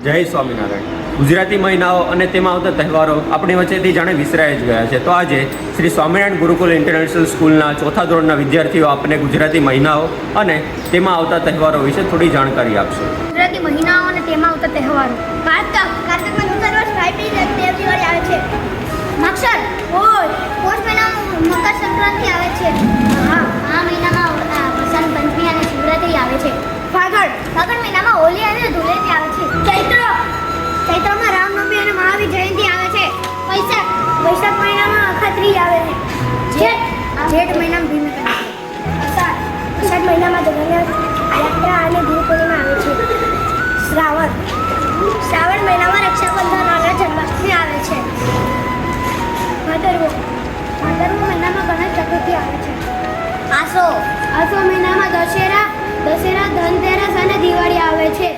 જય સ્વામિનારાયણ. ગુજરાતી મહિનાઓ અને તેમાં આવતા તહેવારો આપણી વચ્ચેથી જાણે વિસરાઈ જ ગયા છે. તો આજે શ્રી સ્વામિનારાયણ ગુરુકુલ ઇન્ટરનેશનલ સ્કૂલના ચોથા ધોરણના વિદ્યાર્થીઓ આપણને ગુજરાતી મહિનાઓ અને તેમાં આવતા તહેવારો વિશે થોડી જાણકારી આપશે. ગુજરાતી મહિનાઓ અને તેમાં આવતા તહેવારો. કાર્તકમાં નૂતન વર્ષ ભાઈ દિવાળી આવે છે. મક્ષર પોષ મહિનામાં મકર સંક્રાંતિ આવે છે. આ મહિનામાં વસંત પંચમી અને શિવરાત્રી આવે છે. ફાગણ મહિનામાં હોલી અને ધૂળેટી આવે છે. ચૈત્રમાં રામનવમી અને મહાવીર જયંતિ આવે છે. વૈશાખ મહિનામાં અખાત્રી આવે છે. જેઠ મહિનામાં ભીમકલા. અષાઢ મહિનામાં જગન્નાથ યાત્રા અને ગુરુ પૂર્ણિમા આવે છે. શ્રાવણ મહિનામાં રક્ષાબંધન અને જન્માષ્ટમી આવે છે. ભાદરવો મહિનામાં ગણેશ ચતુર્થી આવે છે. આસો મહિનામાં દશેરા ધનતેરસ અને દિવાળી આવે છે.